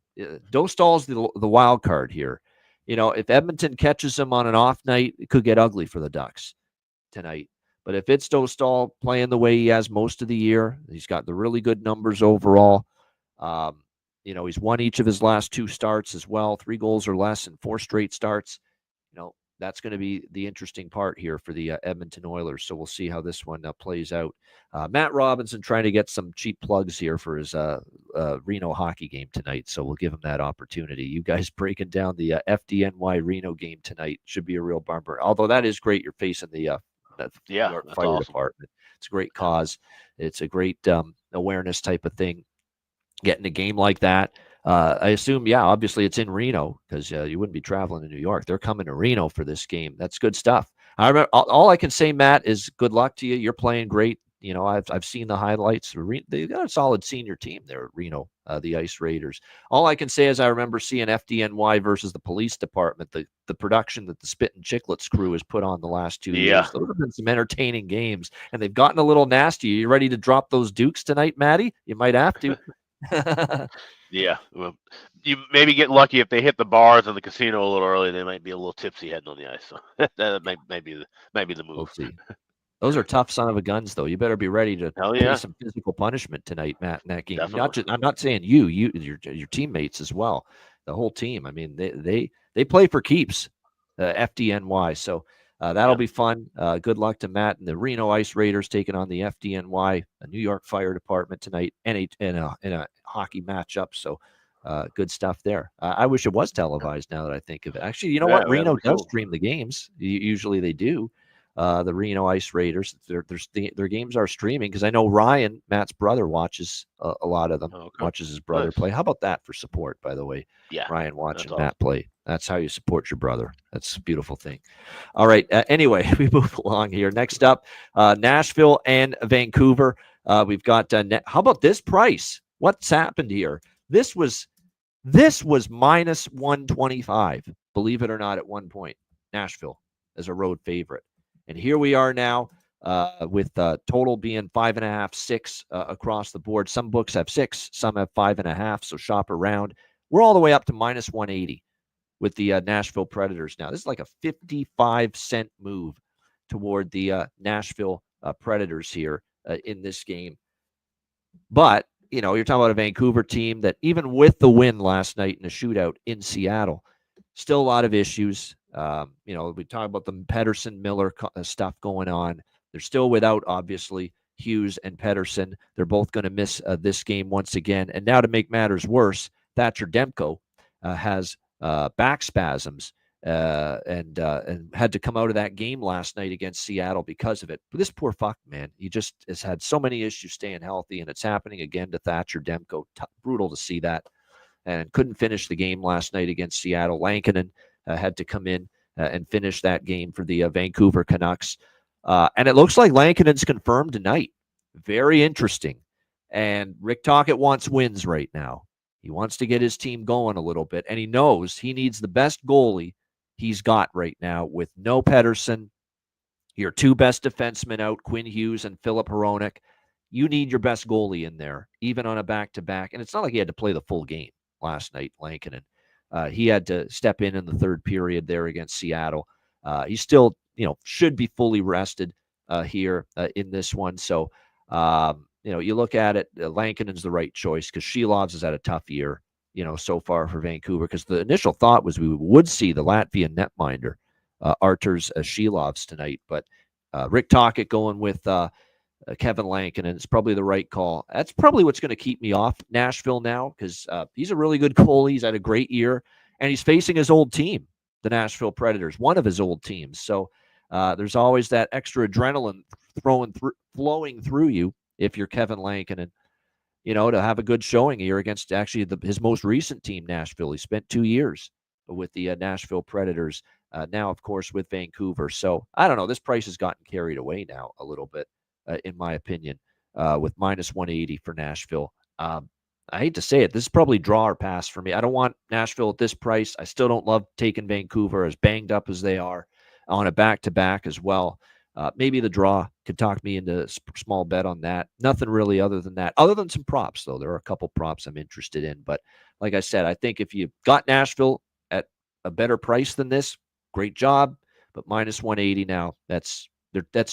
Dostal's the wild card here. If Edmonton catches them on an off night, it could get ugly for the Ducks tonight. But if it's Dostal playing the way he has most of the year, he's got the really good numbers overall. He's won each of his last 2 starts as well, 3 goals or less in 4 straight starts. That's going to be the interesting part here for the Edmonton Oilers. So we'll see how this one plays out. Matt Robinson trying to get some cheap plugs here for his Reno hockey game tonight. So we'll give him that opportunity. You guys breaking down the FDNY Reno game tonight should be a real bumper. Although that is great. You're facing the New York Fire Department. It's a great cause. It's a great awareness type of thing. Getting a game like that. I assume, obviously it's in Reno because you wouldn't be traveling to New York. They're coming to Reno for this game. That's good stuff. I remember all I can say, Matt, is good luck to you. You're playing great. I've seen the highlights. They've got a solid senior team there at Reno, the Ice Raiders. All I can say is I remember seeing FDNY versus the police department, the production that the Spit and Chicklets crew has put on the last 2 years. Those have been some entertaining games, and they've gotten a little nasty. Are you ready to drop those Dukes tonight, Matty? You might have to. Yeah, well, you maybe get lucky if they hit the bars and the casino a little early. They might be a little tipsy heading on the ice. So that might be the move. We'll see. Those are tough son of a guns, though. You better be ready to pay some physical punishment tonight, Matt, in that game. I'm not saying your teammates as well, the whole team. I mean, they play for keeps, FDNY. So that'll be fun. Good luck to Matt and the Reno Ice Raiders taking on the FDNY, a New York Fire Department tonight, in a hockey matchup. So good stuff there. I wish it was televised now that I think of it. Actually, you know what? Reno does stream the games. Usually they do. The Reno Ice Raiders, their games are streaming because I know Ryan, Matt's brother, watches a lot of them. Watches his brother play. How about that for support, by the way? Yeah, Ryan watching Matt play. That's how you support your brother. That's a beautiful thing. All right. Anyway, we move along here. Next up, Nashville and Vancouver. We've got. How about this price? What's happened here? This was minus 125. Believe it or not, at one point, Nashville as a road favorite. And here we are now with total being 5.5, 6 across the board. Some books have 6, some have 5.5. So shop around. We're all the way up to minus 180 with the Nashville Predators now. This is like a 55-cent move toward the Nashville Predators here in this game. But, you're talking about a Vancouver team that even with the win last night in a shootout in Seattle, still a lot of issues. We talk about the Pedersen-Miller stuff going on. They're still without, obviously, Hughes and Pedersen. They're both going to miss this game once again. And now to make matters worse, Thatcher Demko has back spasms and had to come out of that game last night against Seattle because of it. But this poor fuck, man, he just has had so many issues staying healthy, and it's happening again to Thatcher Demko. Brutal to see that. And couldn't finish the game last night against Seattle. Lankinen had to come in and finish that game for the Vancouver Canucks. And it looks like Lankinen's confirmed tonight. Very interesting. And Rick Tocchet wants wins right now. He wants to get his team going a little bit, and he knows he needs the best goalie he's got right now with no Pedersen, your 2 best defensemen out, Quinn Hughes and Philip Hronek. You need your best goalie in there, even on a back-to-back. And it's not like he had to play the full game last night, Lankinen. He had to step in the third period there against Seattle. He still, should be fully rested here in this one. So, you look at it, Lankinen's the right choice because Shilovs has had a tough year, so far for Vancouver, because the initial thought was we would see the Latvian netminder, Arturs Shilovs tonight. But Rick Tocchet going with Kevin Lankin, and it's probably the right call. That's probably what's going to keep me off Nashville now, because he's a really good goalie. He's had a great year, and he's facing his old team, the Nashville Predators, one of his old teams. So there's always that extra adrenaline flowing through you if you're Kevin Lankin, and to have a good showing here against actually his most recent team, Nashville. He spent 2 years with the Nashville Predators. Now, of course, with Vancouver. So I don't know. This price has gotten carried away now a little bit, in my opinion, with minus 180 for Nashville. I hate to say it. This is probably draw or pass for me. I don't want Nashville at this price. I still don't love taking Vancouver, as banged up as they are, on a back-to-back as well. Maybe the draw could talk me into a small bet on that. Nothing really other than that. Other than some props, though. There are a couple props I'm interested in. But like I said, I think if you got Nashville at a better price than this, great job. But minus 180 now, that's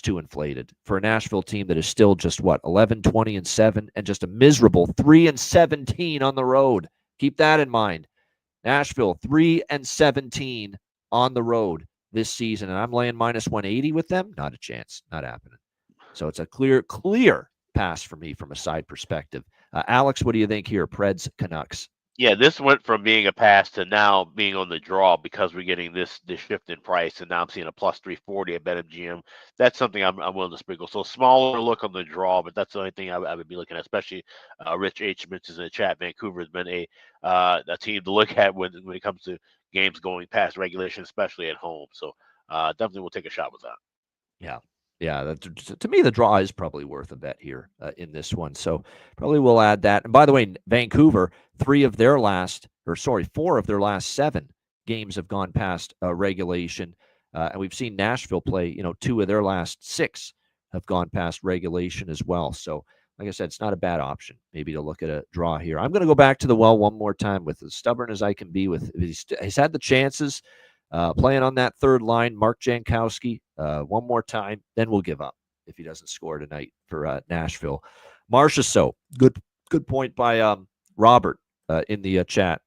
too inflated for a Nashville team that is still just, 11, 20, and 7, and just a miserable 3 and 17 on the road. Keep that in mind. Nashville, 3 and 17 on the road this season, and I'm laying minus 180 with them. Not a chance. Not happening. So it's a clear pass for me from a side perspective. Alex, what do you think here? Preds, Canucks. Yeah, this went from being a pass to now being on the draw, because we're getting this shift in price, and now I'm seeing a plus 340 at BetMGM. That's something I'm willing to sprinkle. So smaller look on the draw, but that's the only thing I would be looking at. Especially Rich H mentions in the chat, Vancouver has been a team to look at when it comes to games going past regulation, especially at home. So definitely we'll take a shot with that. Yeah, to me, the draw is probably worth a bet here in this one. So probably we'll add that. And by the way, Vancouver, 4 of their last 7 games have gone past regulation. And we've seen Nashville play, 2 of their last 6 have gone past regulation as well. So like I said, it's not a bad option maybe to look at a draw here. I'm going to go back to the well one more time, with as stubborn as I can be. He's had the chances. Playing on that third line, Mark Jankowski, one more time, then we'll give up if he doesn't score tonight for Nashville. Marchessault, good point by Robert in the chat.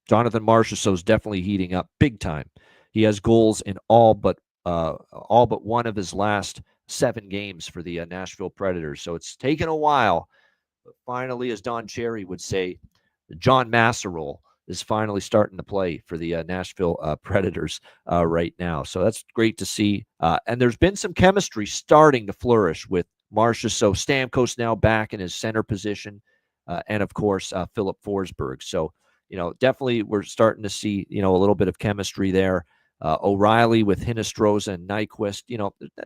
Jonathan Marchessault is definitely heating up big time. He has goals in all but one of his last 7 games for the Nashville Predators. So it's taken a while, but finally, as Don Cherry would say, the John Masserole is finally starting to play for the Nashville Predators right now. So that's great to see. And there's been some chemistry starting to flourish with Marchessault. Stamkos now back in his center position, and of course, Philip Forsberg. So, definitely we're starting to see, a little bit of chemistry there. O'Reilly with Hinostroza and Nyquist.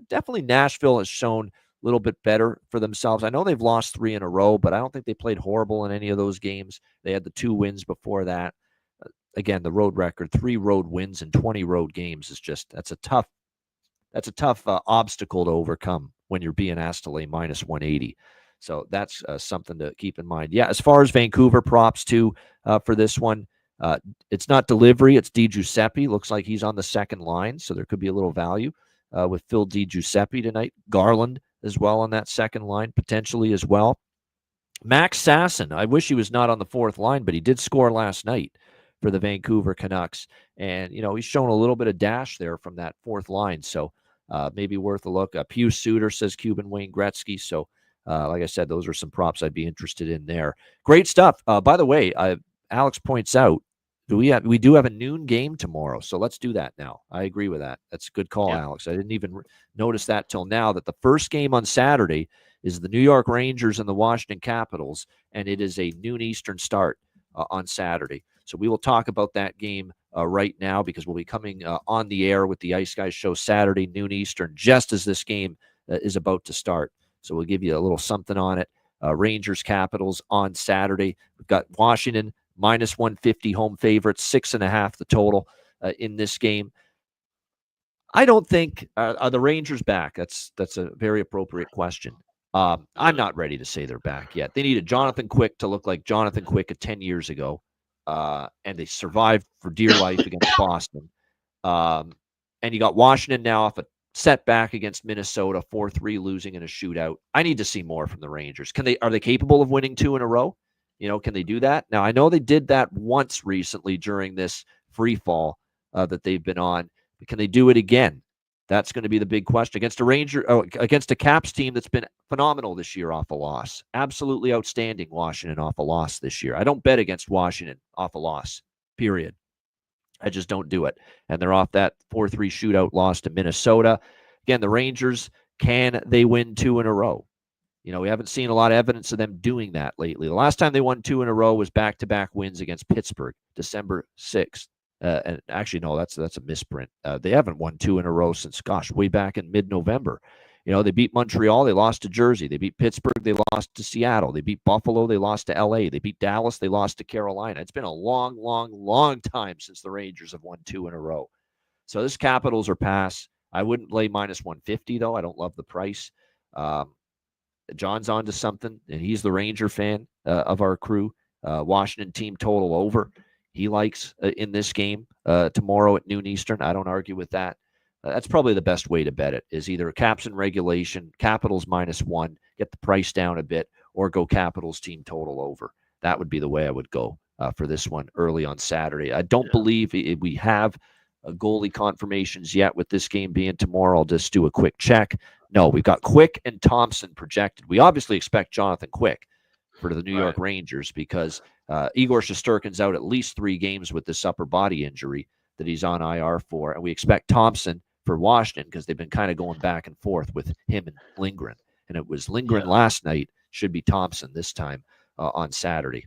Definitely Nashville has shown a little bit better for themselves. I know they've lost 3 in a row, but I don't think they played horrible in any of those games. They had the 2 wins before that. Again, the road record, 3 road wins and 20 road games is that's a tough obstacle to overcome when you're being asked to lay minus 180. So that's something to keep in mind. Yeah, as far as Vancouver props too for this one, it's not delivery, it's Di Giuseppe. Looks like he's on the second line, so there could be a little value with Phil Di Giuseppe tonight. Garland as well on that second line, potentially as well. Max Sasson, I wish he was not on the fourth line, but he did score last night for the Vancouver Canucks. And, he's shown a little bit of dash there from that fourth line. So maybe worth a look. Pius Suter says Cuban Wayne Gretzky. So like I said, those are some props I'd be interested in there. Great stuff. By the way, Alex points out, we do have a noon game tomorrow, so let's do that now. I agree with that. That's a good call, yeah. Alex. I didn't even notice that till now, that the first game on Saturday is the New York Rangers and the Washington Capitals, and it is a noon Eastern start on Saturday. So we will talk about that game right now, because we'll be coming on the air with the Ice Guys show Saturday, noon Eastern, just as this game is about to start. So we'll give you a little something on it. Rangers Capitals on Saturday. We've got Washington minus 150 home favorites, 6.5 the total in this game. I don't think are the Rangers back. That's a very appropriate question. I'm not ready to say they're back yet. They needed Jonathan Quick to look like Jonathan Quick of 10 years ago, and they survived for dear life against Boston. And you got Washington now off a setback against Minnesota, 4-3 losing in a shootout. I need to see more from the Rangers. Are they capable of winning 2 in a row? Can they do that? Now, I know they did that once recently during this free fall that they've been on. But can they do it again? That's going to be the big question against against a Caps team that's been phenomenal this year off a loss. Absolutely outstanding, Washington off a loss this year. I don't bet against Washington off a loss, period. I just don't do it. And they're off that 4-3 shootout loss to Minnesota. Again, the Rangers, can they win 2 in a row? We haven't seen a lot of evidence of them doing that lately. The last time they won 2 in a row was back-to-back wins against Pittsburgh, December 6th. And actually, no, that's a misprint. They haven't won 2 in a row since, way back in mid-November. They beat Montreal, they lost to Jersey. They beat Pittsburgh, they lost to Seattle. They beat Buffalo, they lost to LA. They beat Dallas, they lost to Carolina. It's been a long, long, long time since the Rangers have won 2 in a row. So this Capitals are pass. I wouldn't lay minus 150, though. I don't love the price. John's on to something, and he's the Ranger fan of our crew. Washington team total over. He likes in this game tomorrow at noon Eastern. I don't argue with that. That's probably the best way to bet it, is either Caps in regulation, Capitals -1, get the price down a bit, or go Capitals team total over. That would be the way I would go for this one early on Saturday. I don't believe we have goalie confirmations yet with this game being tomorrow. I'll just do a quick check. No, we've got Quick and Thompson projected. We obviously expect Jonathan Quick for the New York Rangers because Igor Shesterkin's out at least 3 games with this upper body injury that he's on IR for. And we expect Thompson for Washington because they've been kind of going back and forth with him and Lindgren. And it was Lindgren last night, should be Thompson this time on Saturday.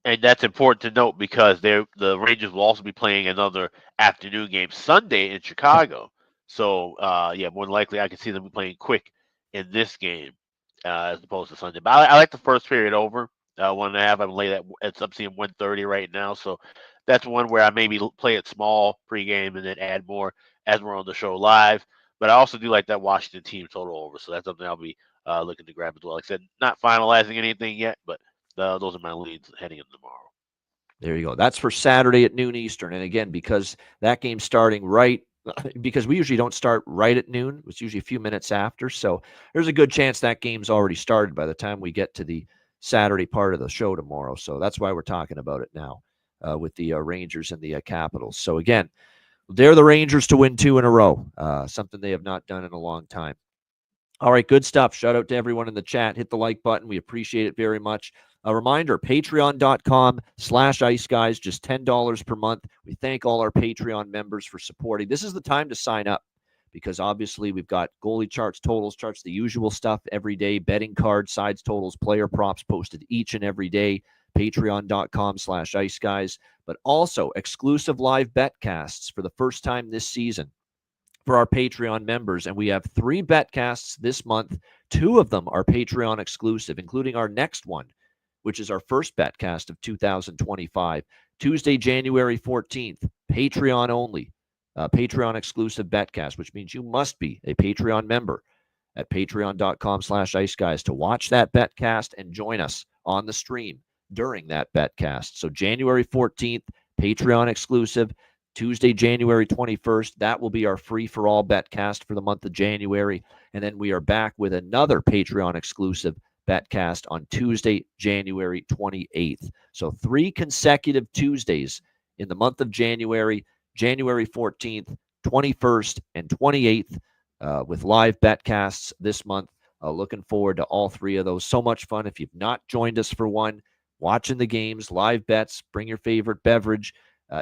And that's important to note because the Rangers will also be playing another afternoon game Sunday in Chicago. So, more than likely I can see them playing Quick in this game as opposed to Sunday. But I like the first period over 1.5. I'm late at I'm seeing 130 right now. So that's one where I maybe play it small pregame and then add more as we're on the show live. But I also do like that Washington team total over. So that's something I'll be looking to grab as well. Like I said, not finalizing anything yet, but those are my leads heading into tomorrow. There you go. That's for Saturday at noon Eastern. And again, because that game's starting because we usually don't start right at noon. It's usually a few minutes after. So there's a good chance that game's already started by the time we get to the Saturday part of the show tomorrow. So that's why we're talking about it now with the Rangers and the Capitals. So again, they're the Rangers to win 2 in a row, something they have not done in a long time. All right, good stuff. Shout out to everyone in the chat. Hit the like button. We appreciate it very much. A reminder, patreon.com/Ice Guys, just $10 per month. We thank all our Patreon members for supporting. This is the time to sign up because obviously we've got goalie charts, totals charts, the usual stuff every day, betting cards, sides totals, player props posted each and every day, patreon.com/Ice Guys, but also exclusive live betcasts for the first time this season for our Patreon members. And we have 3 betcasts this month. 2 of them are Patreon exclusive, including our next one, which is our first betcast of 2025. Tuesday, January 14th, Patreon only, Patreon exclusive betcast, which means you must be a Patreon member at patreon.com/Ice Guys to watch that betcast and join us on the stream during that betcast. So January 14th, Patreon exclusive. Tuesday, January 21st, that will be our free-for-all betcast for the month of January. And then we are back with another Patreon exclusive betcast on Tuesday, January 28th. So 3 consecutive Tuesdays in the month of January, January 14th, 21st, and 28th with live betcasts this month. Looking forward to all 3 of those. So much fun. If you've not joined us for one, watching the games, live bets, bring your favorite beverage.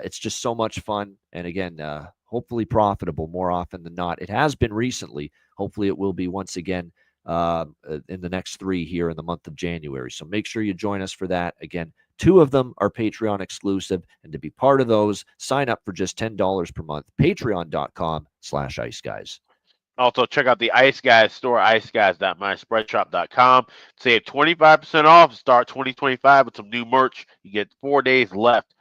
It's just so much fun. And again, hopefully profitable more often than not. It has been recently. Hopefully it will be once again in the next 3 here in the month of January. So make sure you join us for that. Again, 2 of them are Patreon exclusive. And to be part of those, sign up for just $10 per month. Patreon.com/Ice Guys. Also, check out the Ice Guys store, iceguys.myspreadshop.com. Save 25% off. Start 2025 with some new merch. You get 4 days left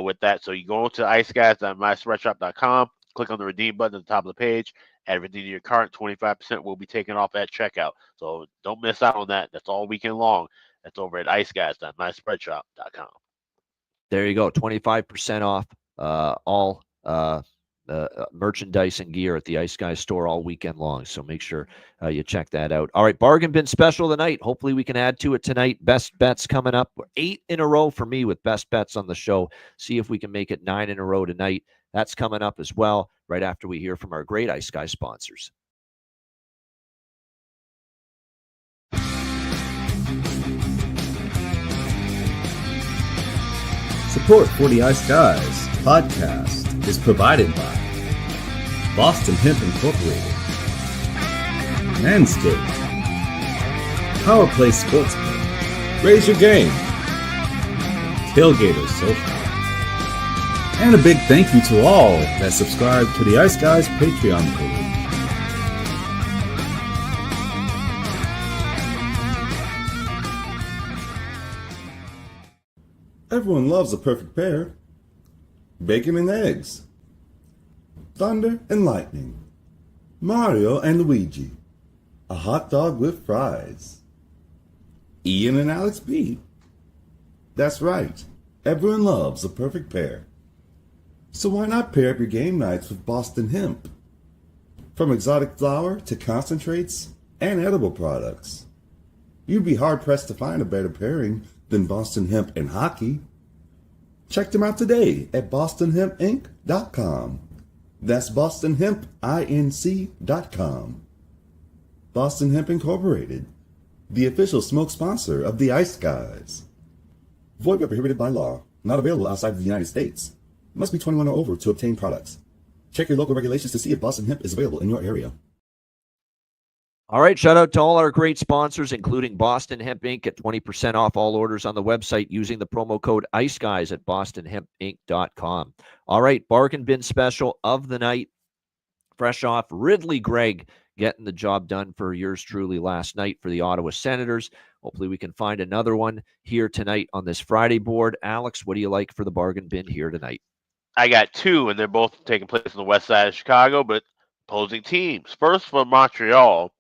with that. So you go to iceguys.myspreadshop.com, click on the redeem button at the top of the page, add everything to your cart. 25% will be taken off at checkout. So don't miss out on that. That's all weekend long. That's over at iceguys.myspreadshop.com. There you go. 25% off all merchandise and gear at the Ice Guys store all weekend long. So make sure you check that out. All right, bargain bin special tonight. Hopefully we can add to it tonight. Best bets coming up. 8 in a row for me with best bets on the show. See if we can make it 9 in a row tonight. That's coming up as well, right after we hear from our great Ice Guys sponsors. Support for the Ice Guys podcast is provided by Boston Hemp Incorporated, Manscaped, Power Play Sportsbook, Raise Your Game, Tailgater Social, and a big thank you to all that subscribe to the Ice Guys Patreon page. Everyone loves a perfect pair. Bacon and eggs. Thunder and lightning. Mario and Luigi. A hot dog with fries. Ian and Alex B. That's right. Everyone loves a perfect pair. So why not pair up your game nights with Boston Hemp? From exotic flower to concentrates and edible products. You'd be hard-pressed to find a better pairing than Boston Hemp and Hockey. Check them out today at bostonhempinc.com. That's bostonhempinc.com. Boston Hemp Incorporated, the official smoke sponsor of the Ice Guys. Void where prohibited by law. Not available outside of the United States. Must be 21 or over to obtain products. Check your local regulations to see if Boston Hemp is available in your area. All right, shout out to all our great sponsors, including Boston Hemp Inc. at 20% off all orders on the website using the promo code ICEGUYS at bostonhempinc.com. All right, bargain bin special of the night, fresh off Ridley Gregg getting the job done for yours truly last night for the Ottawa Senators. Hopefully we can find another one here tonight on this Friday board. Alex, what do you like for the bargain bin here tonight? I got two, and they're both taking place on the west side of Chicago, but opposing teams. First for Montreal,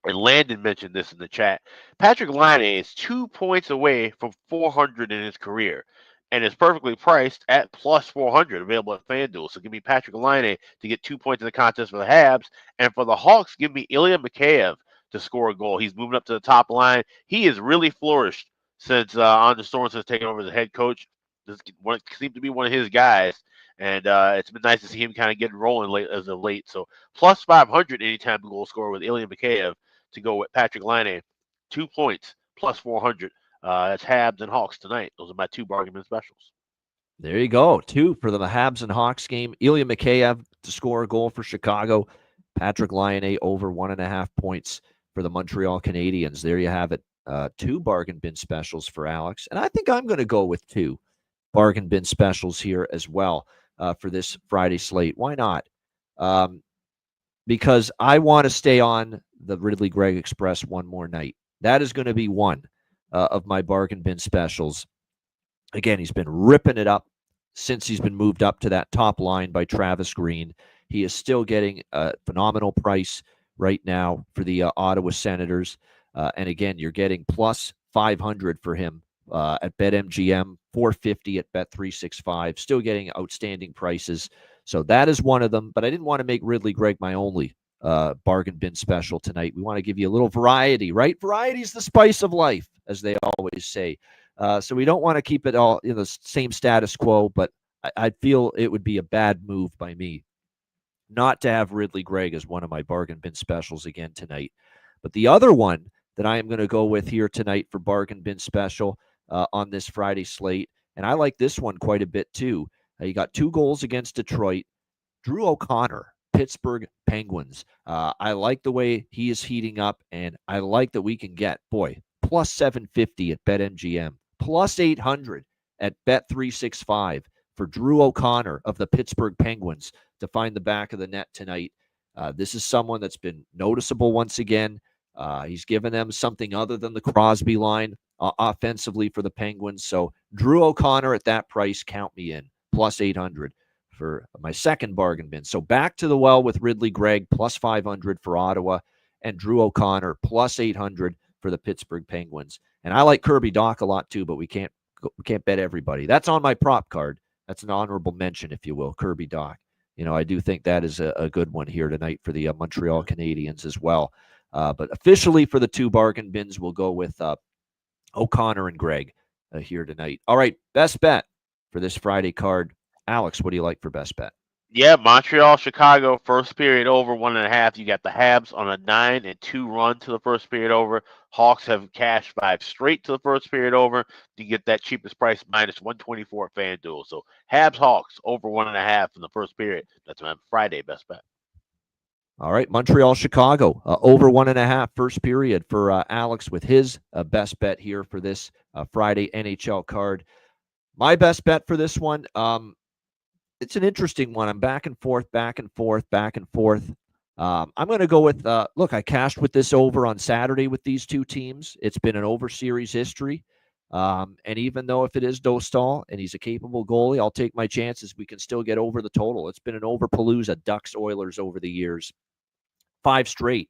and Landon mentioned this in the chat. Patrick Laine is 2 points away from 400 in his career, and is perfectly priced at plus 400, available at FanDuel. So give me Patrick Laine to get 2 points in the contest for the Habs, and for the Hawks, give me Ilya Mikheyev to score a goal. He's moving up to the top line. He has really flourished since Anders Sorensen has taken over as the head coach. This seems to be one of his guys, and it's been nice to see him kind of get rolling as of late. So plus 500 anytime goal scorer with Ilya Mikheyev to go with Patrick Laine. 2 points, plus 400. That's Habs and Hawks tonight. Those are my two bargain bin specials. There you go. Two for the Habs and Hawks game. Ilya Mikheyev to score a goal for Chicago. Patrick Laine over 1.5 points for the Montreal Canadiens. There you have it. Two bargain bin specials for Alex. And I think I'm going to go with two bargain bin specials here as well for this Friday slate. Why not? Because I want to stay on the Ridley Gregg Express one more night. That is going to be one of my bargain bin specials. Again, he's been ripping it up since he's been moved up to that top line by Travis Green. He is still getting a phenomenal price right now for the Ottawa Senators. And again, you're getting plus 500 for him at BetMGM, 450 at Bet365. Still getting outstanding prices. So that is one of them. But I didn't want to make Ridley Gregg my only bargain bin special tonight. We want to give you a little variety, right? Variety is the spice of life, as they always say. So we don't want to keep it all in the same status quo, but I feel it would be a bad move by me not to have Ridley Gregg as one of my bargain bin specials again tonight. But the other one that I am going to go with here tonight for bargain bin special on this Friday slate, and I like this one quite a bit too. You got 2 goals against Detroit. Drew O'Connor, Pittsburgh Penguins. I like the way he is heating up, and I like that we can get, plus 750 at BetMGM, plus 800 at Bet365 for Drew O'Connor of the Pittsburgh Penguins to find the back of the net tonight. This is someone that's been noticeable once again. He's given them something other than the Crosby line offensively for the Penguins. So Drew O'Connor at that price, count me in, plus 800 for my second bargain bin. So back to the well with Ridley Gregg, plus 500 for Ottawa, and Drew O'Connor, plus 800 for the Pittsburgh Penguins. And I like Kirby Dach a lot too, but we can't bet everybody. That's on my prop card. That's an honorable mention, if you will, Kirby Dach. You know, I do think that is a good one here tonight for the Montreal Canadiens as well. But officially for the 2 bargain bins, we'll go with O'Connor and Gregg here tonight. All right, best bet for this Friday card. Alex, what do you like for best bet? Yeah, Montreal, Chicago, first period over 1.5. You got the Habs on a 9-2 run to the first period over. Hawks have cashed 5 straight to the first period over. You get that cheapest price -124 at FanDuel. So Habs Hawks over 1.5 in the first period. That's my Friday best bet. All right, Montreal, Chicago, over 1.5 first period for Alex with his best bet here for this Friday NHL card. My best bet for this one, it's an interesting one. I'm back and forth. I'm going to go with, look, I cashed with this over on Saturday with these two teams. It's been an over series history. And even though if it is Dostal and he's a capable goalie, I'll take my chances. We can still get over the total. It's been an overpalooza, Ducks Oilers over the years. 5 straight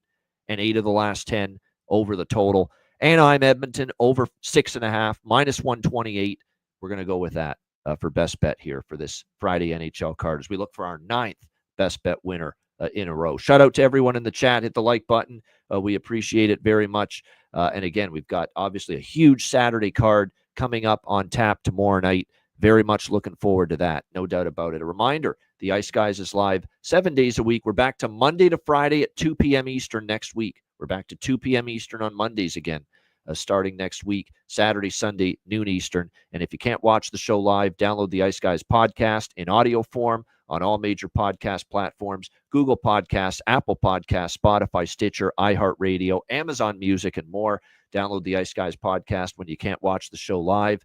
and 8 of the last 10 over the total. Anaheim, Edmonton over 6.5, -128. We're going to go with that for best bet here for this Friday NHL card as we look for our 9th best bet winner in a row. Shout out to everyone in the chat. Hit the like button. We appreciate it very much. And again, we've got obviously a huge Saturday card coming up on tap tomorrow night. Very much looking forward to that. No doubt about it. A reminder, the Ice Guys is live 7 days a week. We're back to Monday to Friday at 2 p.m. Eastern next week. We're back to 2 p.m. Eastern on Mondays again, starting next week, Saturday, Sunday, noon Eastern. And if you can't watch the show live, download the Ice Guys podcast in audio form on all major podcast platforms, Google Podcasts, Apple Podcasts, Spotify, Stitcher, iHeartRadio, Amazon Music, and more. Download the Ice Guys podcast when you can't watch the show live.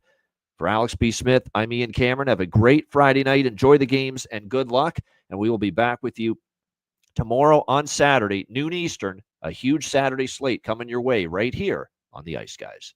For Alex B. Smith, I'm Ian Cameron. Have a great Friday night. Enjoy the games and good luck. And we will be back with you tomorrow on Saturday, noon Eastern. A huge Saturday slate coming your way right here on the Ice Guys.